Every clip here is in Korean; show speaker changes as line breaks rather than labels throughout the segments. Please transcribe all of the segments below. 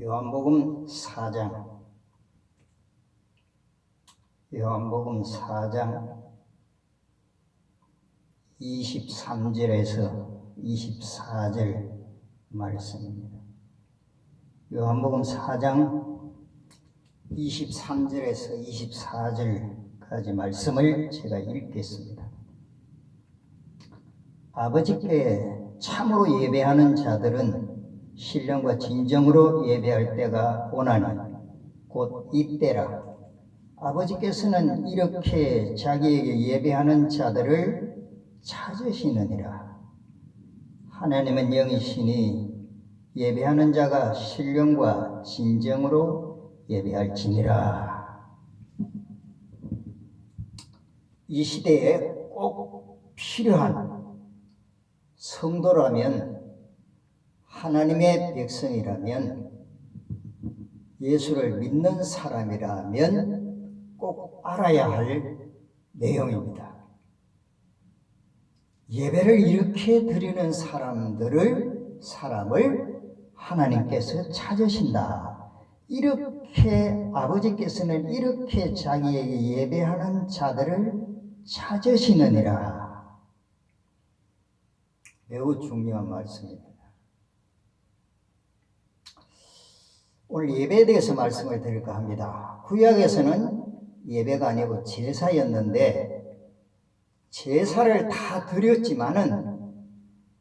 요한복음 4장 23절에서 24절 말씀입니다. 요한복음 4장 23절에서 24절까지 말씀을 제가 읽겠습니다. 아버지께 참으로 예배하는 자들은 신령과 진정으로 예배할 때가 오나니 곧 이때라. 아버지께서는 이렇게 자기에게 예배하는 자들을 찾으시느니라. 하나님은 영이시니 예배하는 자가 신령과 진정으로 예배할지니라. 이 시대에 꼭 필요한 성도라면, 하나님의 백성이라면, 예수를 믿는 사람이라면 꼭 알아야 할 내용입니다. 예배를 이렇게 드리는 사람을 하나님께서 찾으신다. 이렇게 아버지께서는 이렇게 자기에게 예배하는 자들을 찾으시느니라. 매우 중요한 말씀입니다. 오늘 예배에 대해서 말씀을 드릴까 합니다. 구약에서는 예배가 아니고 제사였는데, 제사를 다 드렸지만은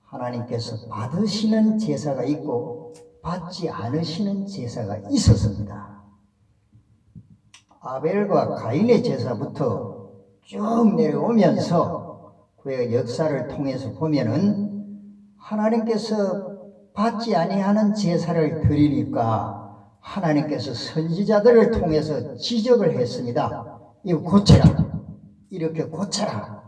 하나님께서 받으시는 제사가 있고 받지 않으시는 제사가 있었습니다. 아벨과 가인의 제사부터 쭉 내려오면서 구약 역사를 통해서 보면은 하나님께서 받지 아니하는 제사를 드리니까 하나님께서 선지자들을 통해서 지적을 했습니다. 이거 고쳐라. 이렇게 고쳐라.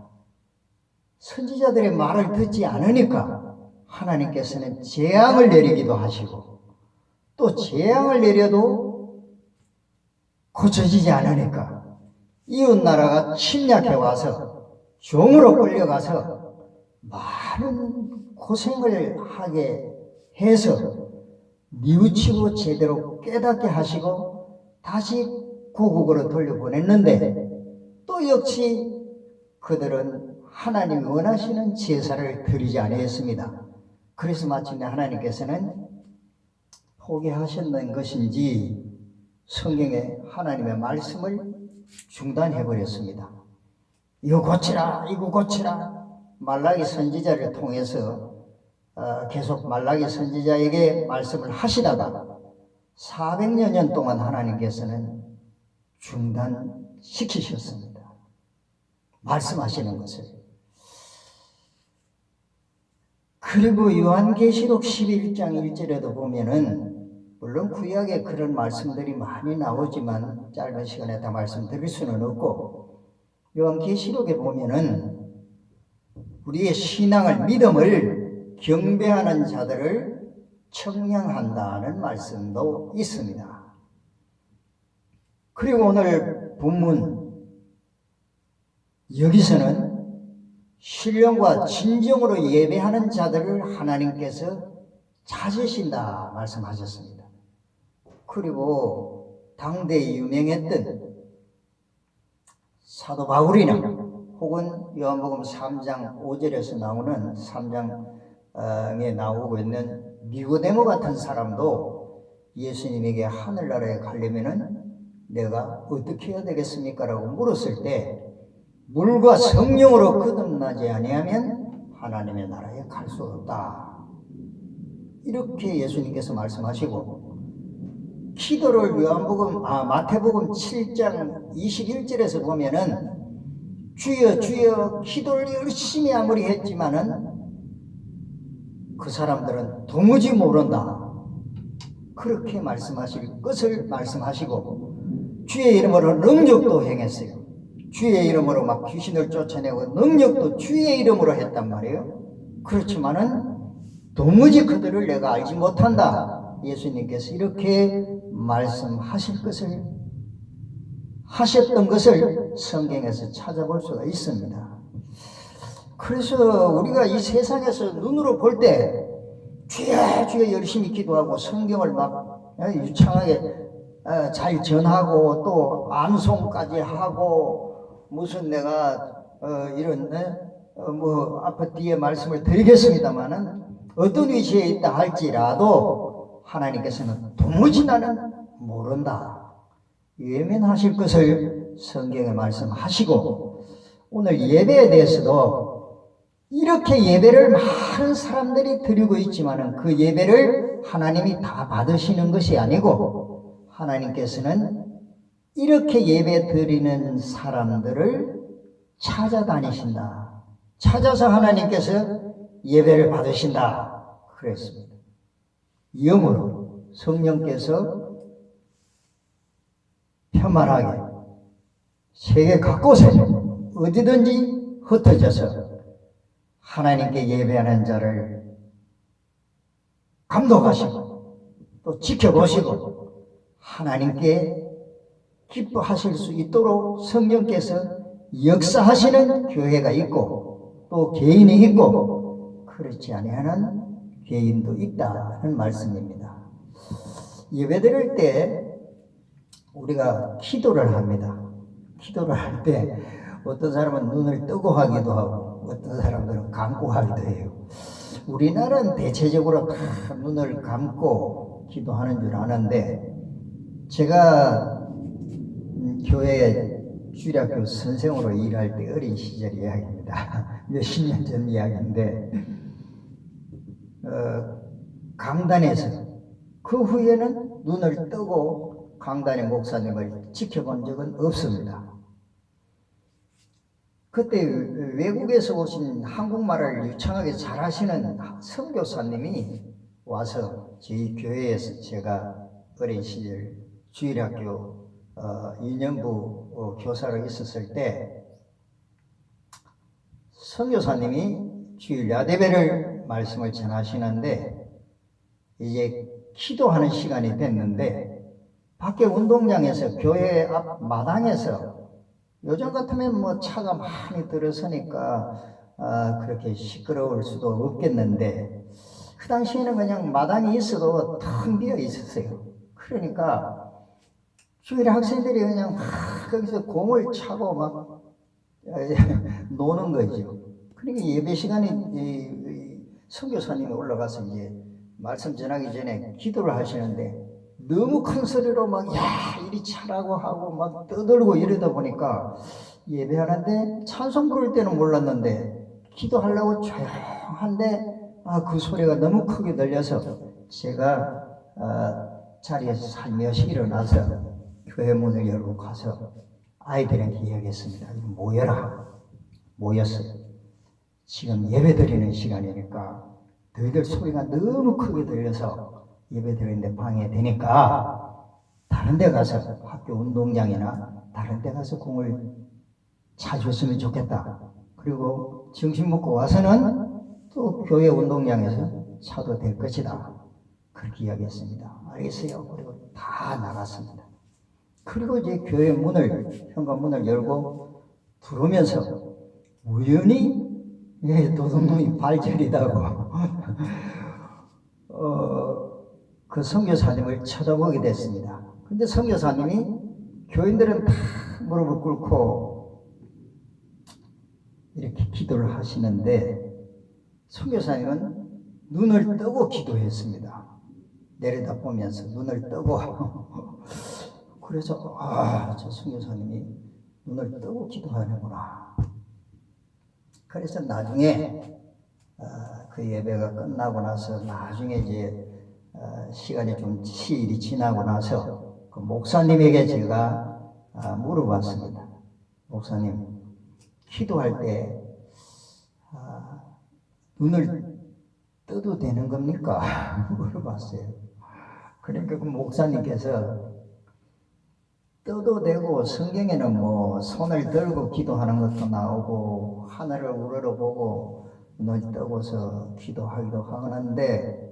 선지자들의 말을 듣지 않으니까 하나님께서는 재앙을 내리기도 하시고, 또 재앙을 내려도 고쳐지지 않으니까 이웃나라가 침략해 와서 종으로 끌려가서 많은 고생을 하게 해서 뉘우치고 제대로 깨닫게 하시고 다시 고국으로 돌려보냈는데, 또 역시 그들은 하나님이 원하시는 제사를 드리지 아니했습니다. 그래서 마침내 하나님께서는 포기하셨는 것인지 성경에 하나님의 말씀을 중단해 버렸습니다. 이거 고치라, 이거 고치라. 말라기 선지자를 통해서 계속 말라기 선지자에게 말씀을 하시다가 400여 년 동안 하나님께서는 중단시키셨습니다. 말씀하시는 것을. 그리고 요한계시록 11장 1절에도 보면은, 물론 구약에 그런 말씀들이 많이 나오지만 짧은 시간에 다 말씀드릴 수는 없고, 요한계시록에 보면은 우리의 신앙을, 믿음을 경배하는 자들을 청량한다는 말씀도 있습니다. 그리고 오늘 본문 여기서는 신령과 진정으로 예배하는 자들을 하나님께서 찾으신다 말씀하셨습니다. 그리고 당대에 유명했던 사도 바울이나 혹은 요한복음 3장 5절에서 나오는 3장에 나오고 있는 니고데모 같은 사람도 예수님에게 하늘나라에 가려면은 내가 어떻게 해야 되겠습니까? 라고 물었을 때, 물과 성령으로 거듭나지 아니하면 하나님의 나라에 갈 수 없다. 이렇게 예수님께서 말씀하시고, 기도를 마태복음 7장 21절에서 보면은 주여 주여 기도를 열심히 아무리 했지만은 그 사람들은 도무지 모른다. 그렇게 말씀하실 것을 말씀하시고, 주의 이름으로 능력도 행했어요. 주의 이름으로 막 귀신을 쫓아내고 능력도 주의 이름으로 했단 말이에요. 그렇지만은 도무지 그들을 내가 알지 못한다. 예수님께서 이렇게 하셨던 것을 성경에서 찾아볼 수가 있습니다. 그래서 우리가 이 세상에서 눈으로 볼 때 주여 주여 열심히 기도하고 성경을 막 유창하게 잘 전하고 또 암송까지 하고 무슨 내가 이런 뭐 앞에 뒤에 말씀을 드리겠습니다마는 어떤 위치에 있다 할지라도 하나님께서는 도무지 나는 모른다 외면하실 것을 성경에 말씀하시고, 오늘 예배에 대해서도 이렇게 예배를 많은 사람들이 드리고 있지만은 그 예배를 하나님이 다 받으시는 것이 아니고 하나님께서는 이렇게 예배 드리는 사람들을 찾아다니신다. 찾아서 하나님께서 예배를 받으신다. 그랬습니다. 영으로 성령께서 편만하게 세계 곳곳에 어디든지 흩어져서 하나님께 예배하는 자를 감독하시고 또 지켜보시고 하나님께 기뻐하실 수 있도록 성령께서 역사하시는 교회가 있고 또 개인이 있고 그렇지 아니하는 개인도 있다는 말씀입니다. 예배드릴 때 우리가 기도를 합니다. 기도를 할 때 어떤 사람은 눈을 뜨고 하기도 하고 어떤 사람들은 감고 하기도 해요. 우리나라는 대체적으로 다 눈을 감고 기도하는 줄 아는데, 제가 교회 주일학교 선생으로 일할 때 어린 시절 이야기입니다. 몇십 년 전 이야기인데 강단에서 그 후에는 눈을 뜨고 강단의 목사님을 지켜본 적은 없습니다. 그때 외국에서 오신 한국말을 유창하게 잘하시는 선교사님이 와서 저희 교회에서 제가 어린 시절 주일학교 2년부 교사로 있었을 때 선교사님이 주일 야대배를 말씀을 전하시는데 이제 기도하는 시간이 됐는데 밖에 운동장에서 교회 앞 마당에서 요즘 같으면 뭐 차가 많이 들어서니까 그렇게 시끄러울 수도 없겠는데 그 당시에는 그냥 마당이 있어도 텅 비어 있었어요. 그러니까 주일에 학생들이 그냥 막 거기서 공을 차고 막 노는 거죠. 그러니까 예배 시간에 선교사님이 올라가서 이제 말씀 전하기 전에 기도를 하시는데 너무 큰 소리로 막 야 이리 차라고 하고 막 떠들고 이러다 보니까 예배하는데 찬송 부를 때는 몰랐는데 기도하려고 조용한데 그 소리가 너무 크게 들려서 제가 자리에서 살며시 일어나서 교회 문을 열고 가서 아이들한테 이야기했습니다. 모였어요. 지금 예배 드리는 시간이니까 너희들 소리가 너무 크게 들려서 예배 드리는데 방해되니까 다른 데 가서 학교 운동장이나 다른 데 가서 공을 차줬으면 좋겠다. 그리고 점심 먹고 와서는 또 교회 운동장에서 차도 될 것이다. 그렇게 이야기했습니다. 알겠어요. 그리고 다 나갔습니다. 그리고 이제 교회 문을, 현관문을 열고 들어오면서 우연히 도둑놈이 발절이다고 그 선교사님을 쳐다보게 됐습니다. 근데 선교사님이 교인들은 다 무릎을 꿇고 이렇게 기도를 하시는데 선교사님은 눈을 뜨고 기도했습니다. 내려다보면서 눈을 뜨고 그래서 저 선교사님이 눈을 뜨고 기도하는구나. 그래서 나중에 그 예배가 끝나고 나서 나중에 이제 시간이 좀 시일이 지나고 나서 그 목사님에게 제가 물어봤습니다. 목사님, 기도할 때 눈을 떠도 되는 겁니까? 물어봤어요. 그러니까 그 목사님께서 떠도 되고 성경에는 뭐 손을 들고 기도하는 것도 나오고 하늘을 우러러보고 눈을 뜨고서 기도하기도 하는데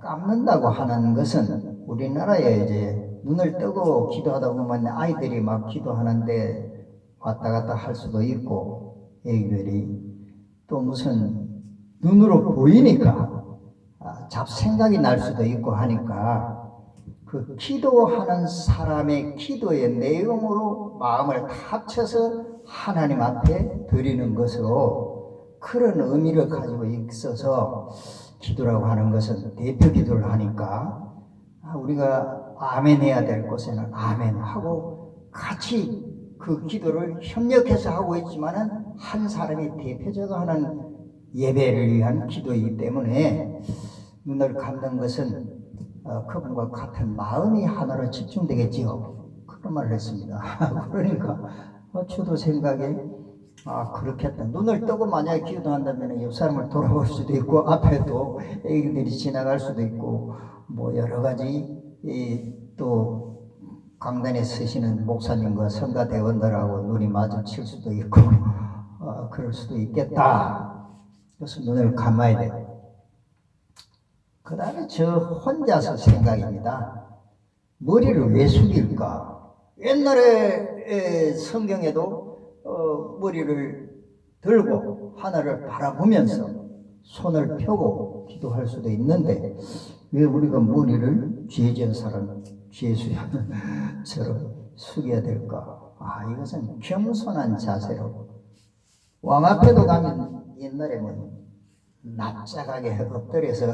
감는다고 하는 것은 우리나라에 이제 눈을 뜨고 기도하다 보면 아이들이 막 기도하는데 왔다 갔다 할 수도 있고 애기들이 또 무슨 눈으로 보이니까 잡생각이 날 수도 있고 하니까 그 기도하는 사람의 기도의 내용으로 마음을 합쳐서 하나님 앞에 드리는 것으로 그런 의미를 가지고 있어서 기도라고 하는 것은 대표 기도를 하니까 우리가 아멘 해야 될 곳에는 아멘 하고 같이 그 기도를 협력해서 하고 있지만은 한 사람이 대표적으로 하는 예배를 위한 기도이기 때문에 눈을 감는 것은 그분과 같은 마음이 하나로 집중되겠지요. 그런 말을 했습니다. 그러니까 저도 생각에 그렇겠다. 눈을 뜨고 만약에 기도한다면 옆 사람을 돌아볼 수도 있고 앞에도 애기들이 지나갈 수도 있고 뭐 여러 가지 또 강단에 서시는 목사님과 성가 대원들하고 눈이 마주칠 수도 있고 그럴 수도 있겠다. 그래서 눈을 감아야 돼요. 그 다음에 저 혼자서 생각입니다. 머리를 왜 숙일까? 옛날에 성경에도 머리를 들고 하늘을 바라보면서 손을 펴고 기도할 수도 있는데 왜 우리가 머리를 죄진 사람, 죄수처럼 숙여야 될까? 이것은 겸손한 자세로 왕 앞에도 가면 옛날에는 납작하게 엎드려서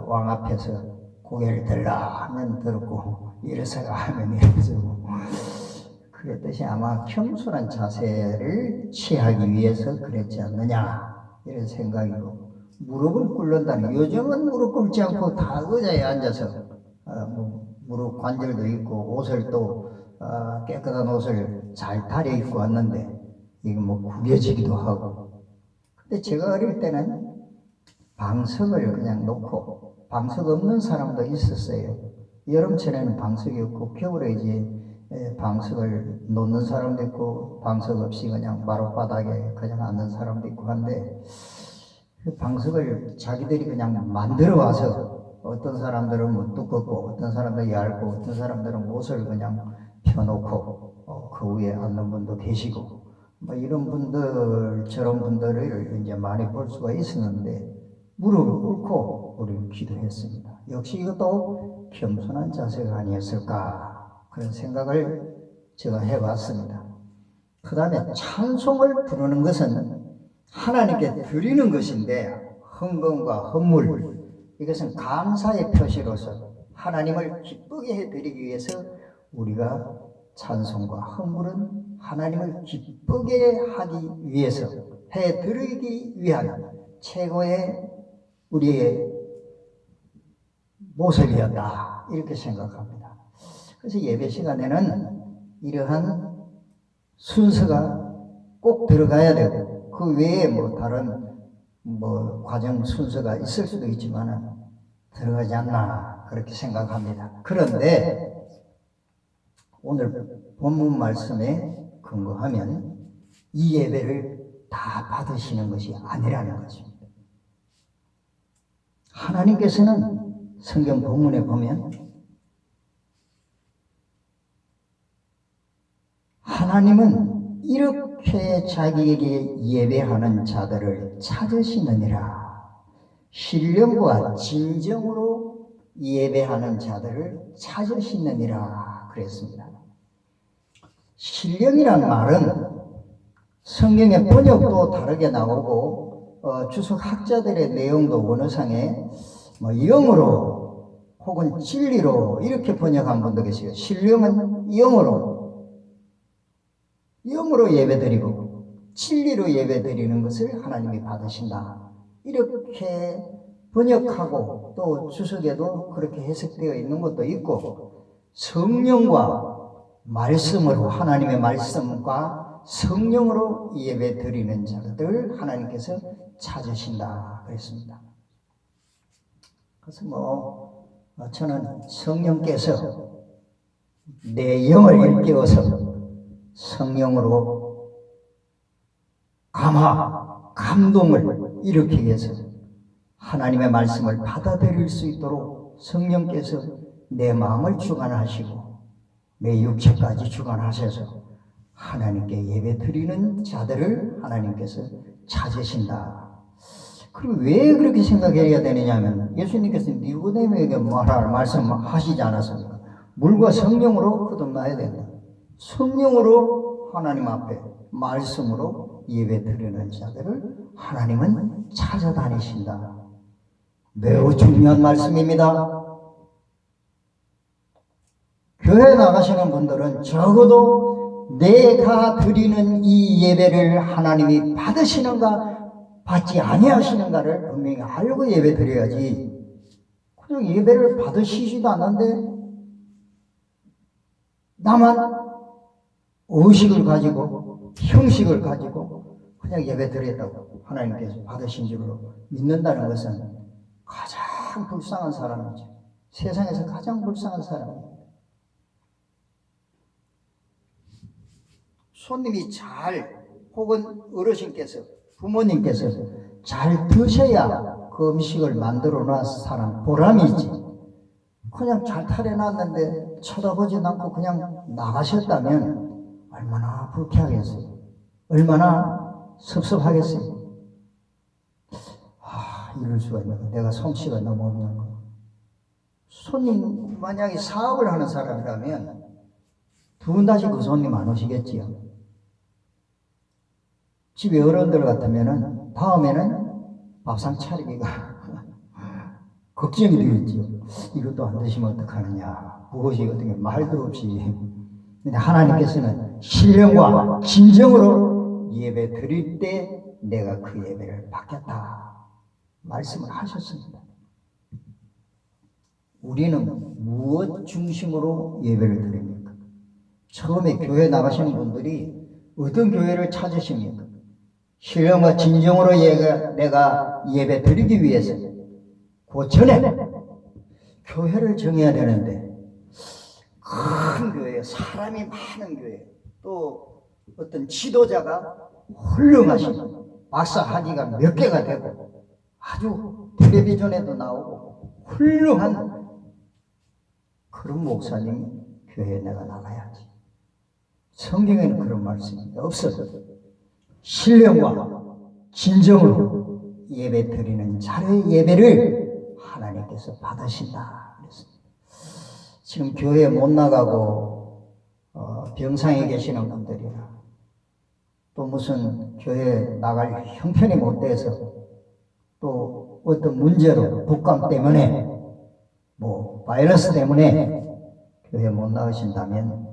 왕 앞에서 고개를 들라 하면 들고 일어서라 하면 일어서고 그랬듯이 아마 겸손한 자세를 취하기 위해서 그랬지 않느냐 이런 생각이고 무릎을 꿇는다는 요즘은 무릎 꿇지 않고 다 의자에 앉아서 무릎 관절도 있고 옷을 또 깨끗한 옷을 잘 다려 입고 왔는데 이거 뭐 구겨지기도 하고 근데 제가 어릴 때는 방석을 그냥 놓고 방석 없는 사람도 있었어요. 여름철에는 방석이 없고 겨울에 이제 방석을 놓는 사람도 있고 방석 없이 그냥 마룻바닥에 그냥 앉는 사람도 있고 한데 그 방석을 자기들이 그냥 만들어 와서 어떤 사람들은 뭐 두껍고 어떤 사람들은 얇고 어떤 사람들은 옷을 그냥 펴놓고 그 위에 앉는 분도 계시고 뭐 이런 분들 저런 분들을 이제 많이 볼 수가 있었는데 무릎을 꿇고 우리는 기도했습니다. 역시 이것도 겸손한 자세가 아니었을까 그런 생각을 제가 해봤습니다. 그 다음에 찬송을 부르는 것은 하나님께 드리는 것인데 헌금과 헌물 이것은 감사의 표시로서 하나님을 기쁘게 해드리기 위해서 우리가 찬송과 헌물은 하나님을 기쁘게 하기 위해서 해드리기 위한 최고의 우리의 모습이었다 이렇게 생각합니다. 그래서 예배 시간에는 이러한 순서가 꼭 들어가야 되고 그 외에 뭐 다른 과정 순서가 있을 수도 있지만 들어가지 않나 그렇게 생각합니다. 그런데 오늘 본문 말씀에 근거하면 이 예배를 다 받으시는 것이 아니라는 것입니다. 하나님께서는 성경 본문에 보면 하나님은 이렇게 자기에게 예배하는 자들을 찾으시느니라. 신령과 진정으로 예배하는 자들을 찾으시느니라 그랬습니다. 신령이란 말은 성경의 번역도 다르게 나오고 주석학자들의 내용도 원어상에 영으로 혹은 진리로 이렇게 번역한 분도 계세요. 신령은 영으로 예배드리고 진리로 예배드리는 것을 하나님이 받으신다. 이렇게 번역하고 또 주석에도 그렇게 해석되어 있는 것도 있고 성령과 말씀으로 하나님의 말씀과 성령으로 예배드리는 자들 하나님께서 찾으신다 그랬습니다. 그래서 저는 성령께서 내 영을 일깨워서 성령으로 감동을 일으키기 위해서 하나님의 말씀을 받아들일 수 있도록 성령께서 내 마음을 주관하시고 내 육체까지 주관하셔서 하나님께 예배 드리는 자들을 하나님께서 찾으신다. 그럼 왜 그렇게 생각해야 되느냐면 예수님께서 니고데모에게 말할 말씀하시지 않았습니까? 물과 성령으로 거듭나야 된다. 성령으로 하나님 앞에 말씀으로 예배 드리는 자들을 하나님은 찾아다니신다. 매우 중요한 말씀입니다. 교회 나가시는 분들은 적어도 내가 드리는 이 예배를 하나님이 받으시는가 받지 아니하시는가를 분명히 알고 예배 드려야지, 그냥 예배를 받으시지도 않는데 나만 의식을 가지고 형식을 가지고 그냥 예배 드렸다고 하나님께서 받으신 줄로 믿는다는 것은 가장 불쌍한 사람이죠. 세상에서 가장 불쌍한 사람입니다. 손님이 혹은 어르신께서, 부모님께서 잘 드셔야 그 음식을 만들어 놨 사람 보람이 있지. 그냥 잘 차려놨는데 쳐다보지 않고 그냥 나가셨다면 얼마나 불쾌하겠어요. 얼마나 섭섭하겠어요. 이럴 수가 있는 거. 내가 솜씨가 너무 없는 거. 손님 만약에 사업을 하는 사람이라면 두 번 다시 그 손님 안 오시겠지요. 집에 어른들 같으면은 다음에는 밥상 차리기가 걱정이 되겠지요. 이것도 안 드시면 어떡하느냐, 무엇이 어떻게 말도 없이. 근데 하나님께서는 신령과 진정으로 예배 드릴 때 내가 그 예배를 받겠다 말씀을 하셨습니다. 우리는 무엇 중심으로 예배를 드립니까? 처음에 교회 나가시는 분들이 어떤 교회를 찾으십니까? 신령과 진정으로 내가 예배 드리기 위해서 그 전에 교회를 정해야 되는데, 큰 교회, 사람이 많은 교회, 또 어떤 지도자가 훌륭하신 박사학위가 몇 개가 되고 아주 텔레비전에도 나오고 훌륭한 그런 목사님 교회에 내가 나가야지. 성경에는 그런 말씀이 없어요. 신령과 진정으로 예배 드리는 자의 예배를 하나님께서 받으신다 그랬습니다. 지금 교회에 못 나가고 병상에 계시는 분들이나 또 무슨 교회에 나갈 형편이 못 돼서 또 어떤 문제로 독감 때문에 뭐 바이러스 때문에 교회에 못 나가신다면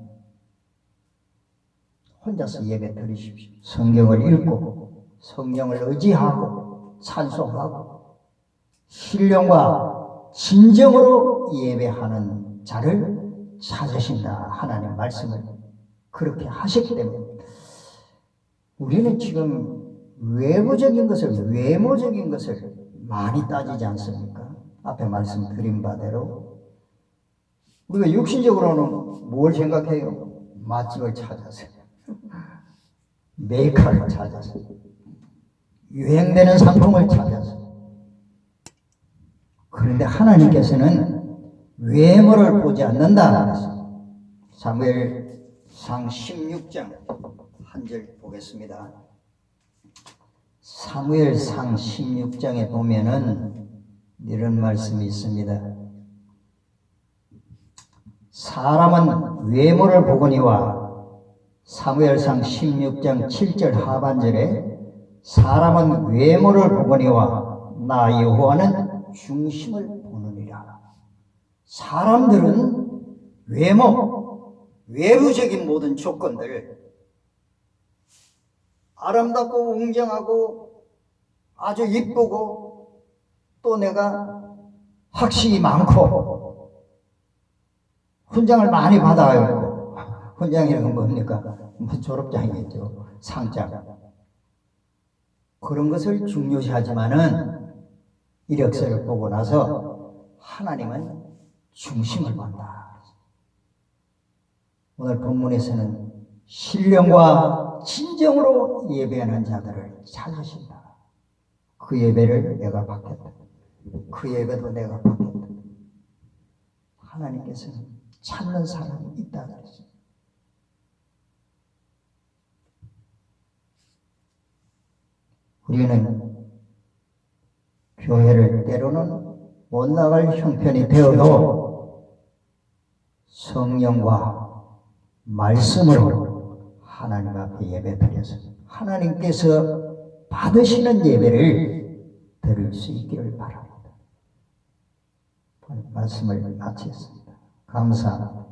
혼자서 예배 드리십시오. 성경을 읽고 성경을 의지하고 찬송하고 신령과 진정으로 예배하는 자를 찾으신다 하나님 말씀을 그렇게 하셨기 때문에 우리는 지금 외부적인 것을, 외모적인 것을 많이 따지지 않습니까? 앞에 말씀드린 바대로 우리가 육신적으로는 뭘 생각해요? 맛집을 찾아서, 메이커를 찾아서, 유행되는 상품을 찾아서. 그런데 하나님께서는 외모를 보지 않는다 그래서 사무엘상 16장 한 절 보겠습니다. 사무엘상 16장에 보면은 이런 말씀이 있습니다. 사람은 외모를 보거니와, 사무엘상 16장 7절 하반절에 사람은 외모를 보거니와 나 여호와는 중심을 보느니라. 사람들은 외모, 외부적인 모든 조건들, 아름답고 웅장하고 아주 이쁘고 또 내가 학식이 많고 훈장을 많이 받아야 했고, 훈장이라는 건 뭡니까? 졸업장이겠죠. 상장. 그런 것을 중요시하지만은 이력서를 보고 나서 하나님은 중심을 본다. 오늘 본문에서는 신령과 진정으로 예배하는 자들을 찾으신다. 그 예배를 내가 받겠다. 그 예배도 내가 받겠다. 하나님께서는 찾는 사람이 있다 그랬어요. 우리는 교회를 때로는 못 나갈 형편이 되어도 성령과 말씀으로 하나님 앞에 예배드려서 하나님께서 받으시는 예배를 드릴 수 있기를 바랍니다. 말씀을 마치겠습니다. 감사합니다.